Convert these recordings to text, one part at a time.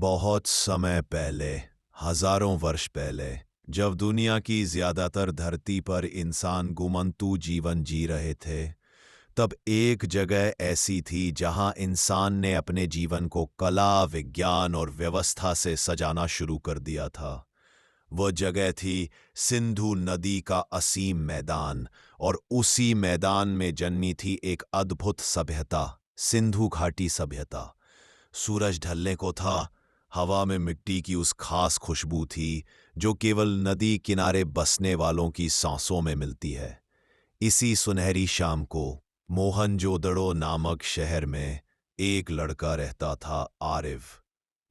बहुत समय पहले, हजारों वर्ष पहले, जब दुनिया की ज्यादातर धरती पर इंसान गुमंतु जीवन जी रहे थे, तब एक जगह ऐसी थी जहां इंसान ने अपने जीवन को कला, विज्ञान और व्यवस्था से सजाना शुरू कर दिया था। वह जगह थी सिंधु नदी का असीम मैदान, और उसी मैदान में जन्मी थी एक अद्भुत सभ्यता, सिंधु घाटी सभ्यता। सूरज ढलने को था। हवा में मिट्टी की उस खास खुशबू थी जो केवल नदी किनारे बसने वालों की सांसों में मिलती है। इसी सुनहरी शाम को मोहनजोदड़ो नामक शहर में एक लड़का रहता था, आरिव।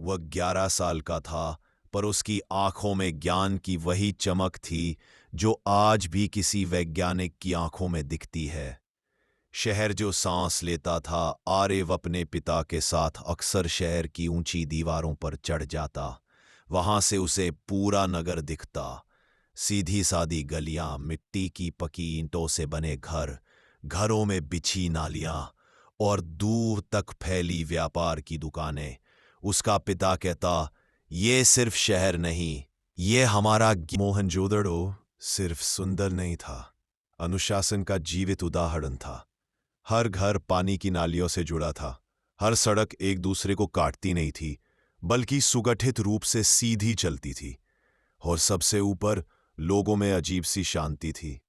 वह 11 साल का था, पर उसकी आंखों में ज्ञान की वही चमक थी जो आज भी किसी वैज्ञानिक की आंखों में दिखती है। शहर जो सांस लेता था, आरिव अपने पिता के साथ अक्सर शहर की ऊंची दीवारों पर चढ़ जाता। वहां से उसे पूरा नगर दिखता। सीधी सादी गलियां, मिट्टी की पकी ईंटों से बने घर, घरों में बिछी नालियां और दूर तक फैली व्यापार की दुकानें। उसका पिता कहता, ये सिर्फ शहर नहीं, ये हमारा मोहनजोदड़ो सिर्फ सुंदर नहीं था, अनुशासन का जीवित उदाहरण था। हर घर पानी की नालियों से जुड़ा था। हर सड़क एक दूसरे को काटती नहीं थी, बल्कि सुगठित रूप से सीधी चलती थी। और सबसे ऊपर, लोगों में अजीब सी शांति थी,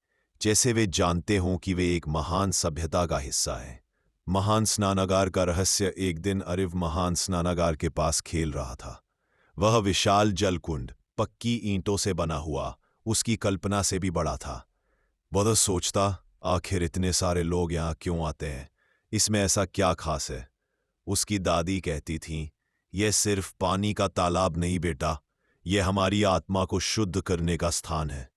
जैसे वे जानते हों कि वे एक महान सभ्यता का हिस्सा है। महान स्नानागार का रहस्य। एक दिन आरिव महान स्नानागार के पास खेल रहा था। वह विशाल जलकुंड, पक्की ईंटों से बना हुआ, उसकी कल्पना से भी बड़ा था। वह सोचता, आखिर इतने सारे लोग यहाँ क्यों आते हैं? इसमें ऐसा क्या खास है? उसकी दादी कहती थीं, यह सिर्फ पानी का तालाब नहीं बेटा, यह हमारी आत्मा को शुद्ध करने का स्थान है।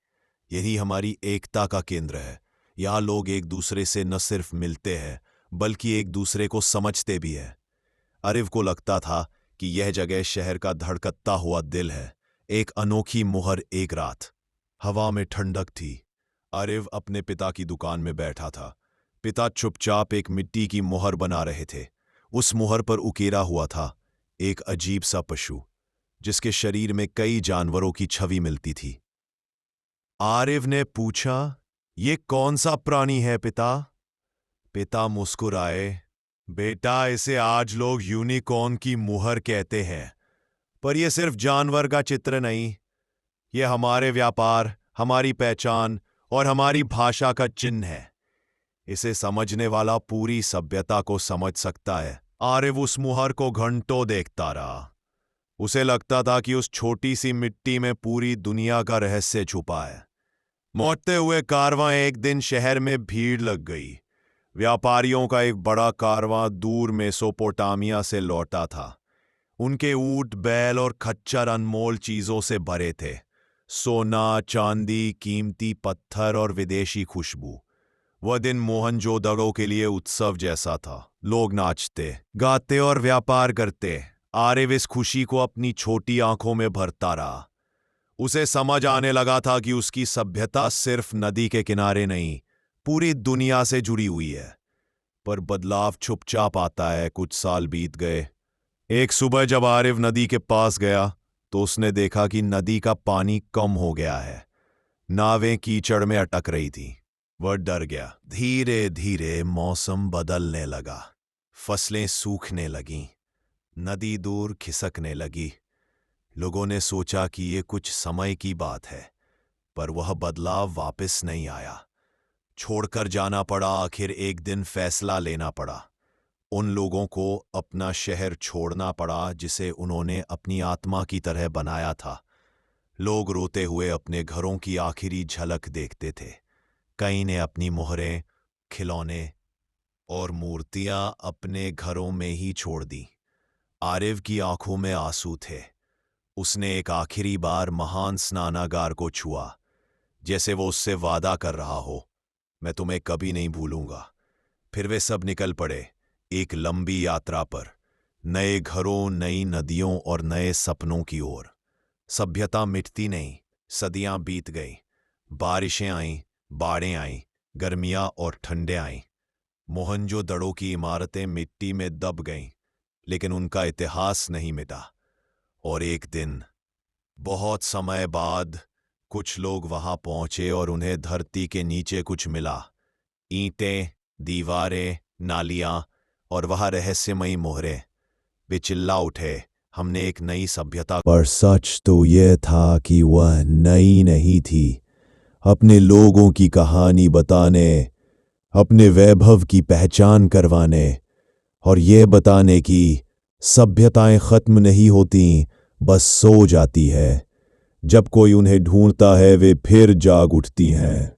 यही हमारी एकता का केंद्र है। यहाँ लोग एक दूसरे से न सिर्फ मिलते हैं, बल्कि एक दूसरे को समझते भी है। आरिव को लगता था कि यह जगह शहर का धड़कता हुआ दिल है। एक अनोखी मुहर। एक रात हवा में ठंडक थी। आरिव अपने पिता की दुकान में बैठा था। पिता चुपचाप एक मिट्टी की मुहर बना रहे थे। उस मुहर पर उकेरा हुआ था एक अजीब सा पशु, जिसके शरीर में कई जानवरों की छवि मिलती थी। आरिव ने पूछा, ये कौन सा प्राणी है पिता? पिता मुस्कुराए, बेटा, इसे आज लोग यूनिकॉर्न की मुहर कहते हैं, पर यह सिर्फ जानवर का चित्र नहीं, यह हमारे व्यापार, हमारी पहचान और हमारी भाषा का चिन्ह है। इसे समझने वाला पूरी सभ्यता को समझ सकता है। आरिव उस मुहर को घंटों देखता रहा। उसे लगता था कि उस छोटी सी मिट्टी में पूरी दुनिया का रहस्य छुपा है। लौटते हुए कारवां एक दिन शहर में भीड़ लग गई। व्यापारियों का एक बड़ा कारवां दूर मेसोपोटामिया से लौटा था। उनके ऊंट, बैल और खच्चर अनमोल चीजों से भरे थे। सोना, चांदी, कीमती पत्थर और विदेशी खुशबू। वह दिन मोहनजोदड़ो के लिए उत्सव जैसा था। लोग नाचते, गाते और व्यापार करते। आरिव इस खुशी को अपनी छोटी आंखों में भरता रहा। उसे समझ आने लगा था कि उसकी सभ्यता सिर्फ नदी के किनारे नहीं, पूरी दुनिया से जुड़ी हुई है। पर बदलाव चुपचाप आता है। कुछ साल बीत गए। एक सुबह जब आरिव नदी के पास गया, तो उसने देखा कि नदी का पानी कम हो गया है। नावें कीचड़ में अटक रही थीं। वह डर गया। धीरे धीरे मौसम बदलने लगा। फसलें सूखने लगीं। नदी दूर खिसकने लगी। लोगों ने सोचा कि ये कुछ समय की बात है, पर वह बदलाव वापस नहीं आया। छोड़कर जाना पड़ा। आखिर एक दिन फैसला लेना पड़ा। उन लोगों को अपना शहर छोड़ना पड़ा जिसे उन्होंने अपनी आत्मा की तरह बनाया था। लोग रोते हुए अपने घरों की आखिरी झलक देखते थे। कई ने अपनी मोहरें, खिलौने और मूर्तियां अपने घरों में ही छोड़ दी। आरिव की आंखों में आंसू थे। उसने एक आखिरी बार महान स्नानागार को छुआ, जैसे वो उससे वादा कर रहा हो, मैं तुम्हें कभी नहीं भूलूंगा। फिर वे सब निकल पड़े, एक लंबी यात्रा पर, नए घरों, नई नदियों और नए सपनों की ओर। सभ्यता मिटती नहीं। सदियां बीत गईं। बारिशें आईं, बाढ़ें आईं, गर्मियां और ठंडे आईं। मोहनजोदड़ो की इमारतें मिट्टी में दब गईं, लेकिन उनका इतिहास नहीं मिटा। और एक दिन बहुत समय बाद कुछ लोग वहां पहुंचे और उन्हें धरती के नीचे कुछ मिला। ईंटें, दीवारें, नालियां और वह रहस्यमयी मोहरें। वे चिल्ला उठे, हमने एक नई सभ्यता। पर सच तो यह था कि वह नई नहीं थी। अपने लोगों की कहानी बताने, अपने वैभव की पहचान करवाने और यह बताने की सभ्यताएं खत्म नहीं होती, बस सो जाती है। जब कोई उन्हें ढूंढता है वे फिर जाग उठती हैं।